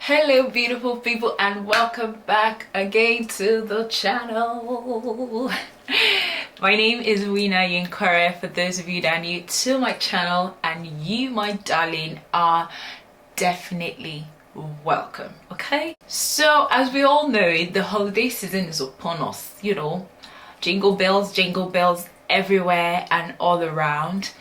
Hello beautiful people, and welcome back again to the channel. My name is Wina Yinkore, for those of you that are new to my channel, and you, my darling, are definitely welcome. Okay, so as we all know, the holiday season is upon us. Jingle bells everywhere and all around.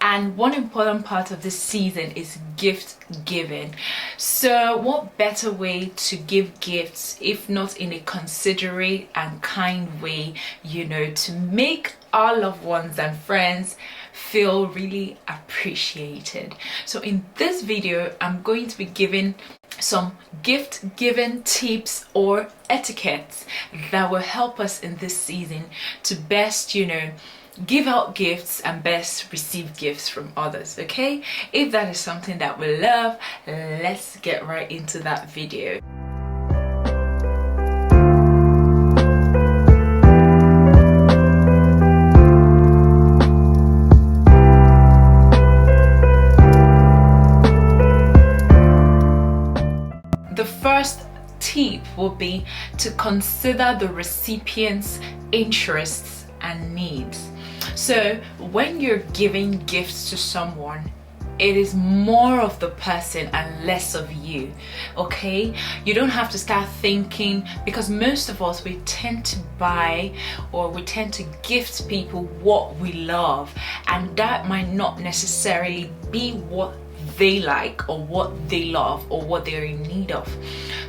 And one important part of this season is gift giving. So what better way to give gifts if not in a considerate and kind way, to make our loved ones and friends feel really appreciated. So in this video, I'm going to be giving some gift giving tips or etiquettes that will help us in this season to best, give out gifts and best receive gifts from others. Okay, if that is something that we love, let's get right into that video. The first tip will be to consider the recipient's interests and needs. So when you're giving gifts to someone, it is more of the person and less of you. Okay, you don't have to start thinking, because most of us, we tend to buy or we tend to gift people what we love, and that might not necessarily be what they like or what they love or what they're in need of.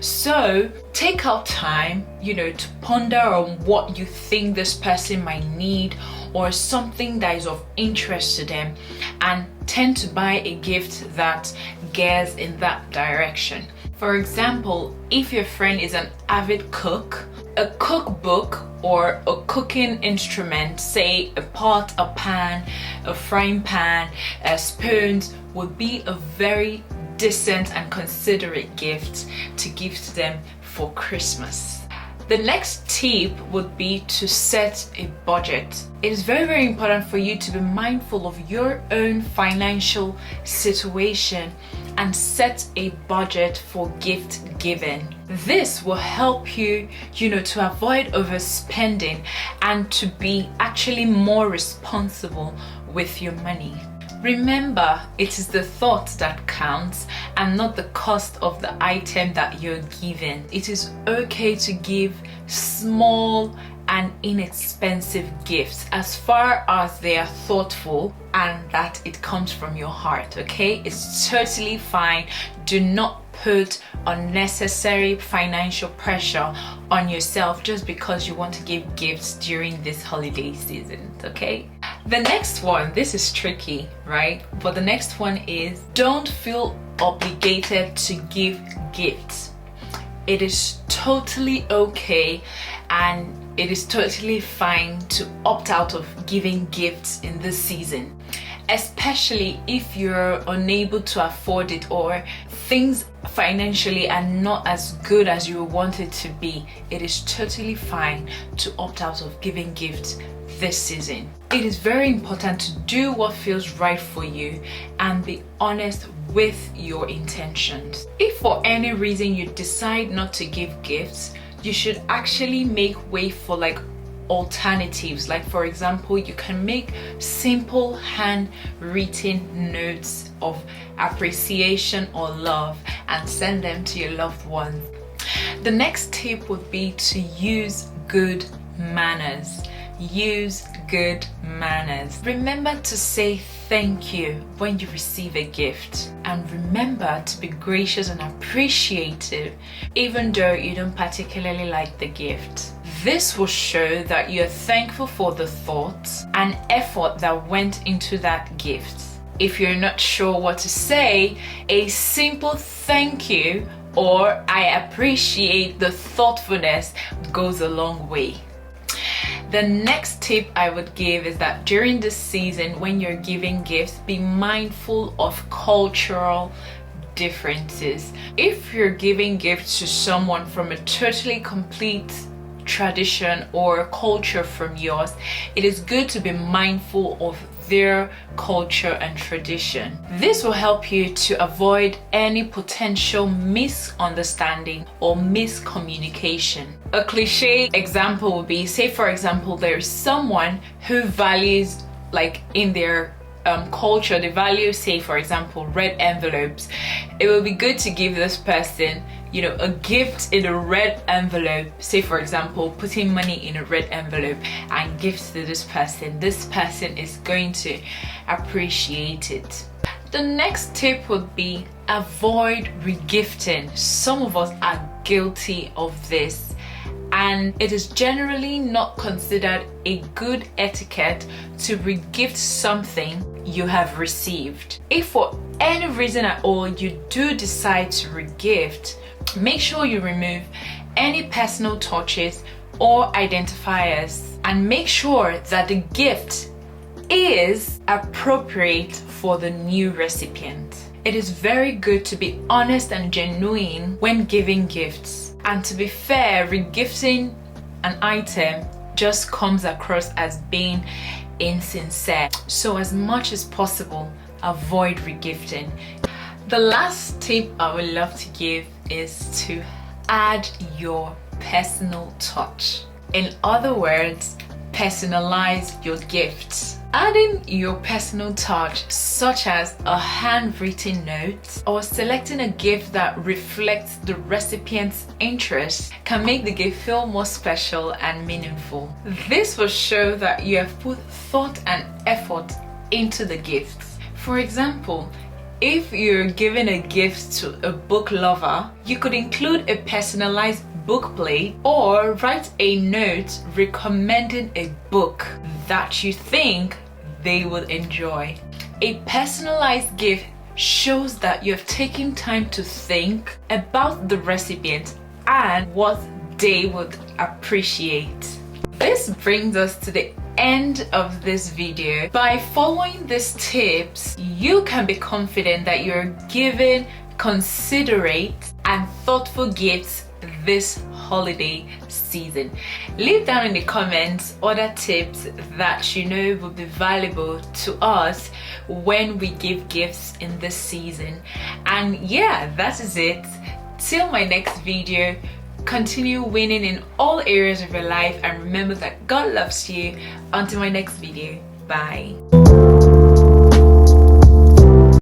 So take out time, to ponder on what you think this person might need or something that is of interest to them, and tend to buy a gift that gears in that direction. For example, if your friend is an avid cook, a cookbook or a cooking instrument, say a pot, a pan, a frying pan, spoons, would be a very decent and considerate gift to give to them for Christmas. The next tip would be to set a budget. It is very, very important for you to be mindful of your own financial situation and set a budget for gift giving. This will help you, to avoid overspending and to be actually more responsible with your money. Remember, it is the thought that counts and not the cost of the item that you're giving. It is okay to give small and inexpensive gifts as far as they are thoughtful and that it comes from your heart. Okay, it's totally fine. Do not put unnecessary financial pressure on yourself just because you want to give gifts during this holiday season. Okay, the next one, this is tricky, right? But the next one is, don't feel obligated to give gifts. It is totally okay and it is totally fine to opt out of giving gifts in this season, especially if you're unable to afford it or things financially are not as good as you want it to be. It is totally fine to opt out of giving gifts this season. It is very important to do what feels right for you and be honest with your intentions. If for any reason you decide not to give gifts, you should actually make way for alternatives. Like, for example, you can make simple handwritten notes of appreciation or love and send them to your loved ones. The next tip would be to use good manners. Use good manners. Remember to say thank you when you receive a gift, and remember to be gracious and appreciative even though you don't particularly like the gift. This will show that you're thankful for the thought and effort that went into that gift. If you're not sure what to say, a simple thank you or I appreciate the thoughtfulness goes a long way. The next tip I would give is that during this season, when you're giving gifts, be mindful of cultural differences. If you're giving gifts to someone from a totally complete tradition or culture from yours, it is good to be mindful of their culture and tradition. This will help you to avoid any potential misunderstanding or miscommunication. A cliche example would be, say for example, there's someone who values, like in their culture, they value, say for example, red envelopes. It will be good to give this person, you know, a gift in a red envelope. Say for example, putting money in a red envelope and gift to this person. This person is going to appreciate it. The next tip would be avoid regifting. Some of us are guilty of this, and it is generally not considered a good etiquette to regift something you have received. If for any reason at all you do decide to regift, make sure you remove any personal touches or identifiers, and make sure that the gift is appropriate for the new recipient. It is very good to be honest and genuine when giving gifts. And to be fair, regifting an item just comes across as being insincere. So as much as possible, avoid regifting. The last tip I would love to give is to add your personal touch. In other words, personalize your gifts. Adding your personal touch, such as a handwritten note or selecting a gift that reflects the recipient's interest, can make the gift feel more special and meaningful. This will show that you have put thought and effort into the gift. For example, if you're giving a gift to a book lover, you could include a personalized book plate or write a note recommending a book that you think they will enjoy. A personalized gift shows that you have taken time to think about the recipient and what they would appreciate. This brings us to the end of this video. By following these tips, you can be confident that you're giving considerate and thoughtful gifts this holiday season. Leave down in the comments other tips that you know will be valuable to us when we give gifts in this season. And yeah, that is it. Till my next video, continue winning in all areas of your life, and remember that God loves you. Until my next video, bye.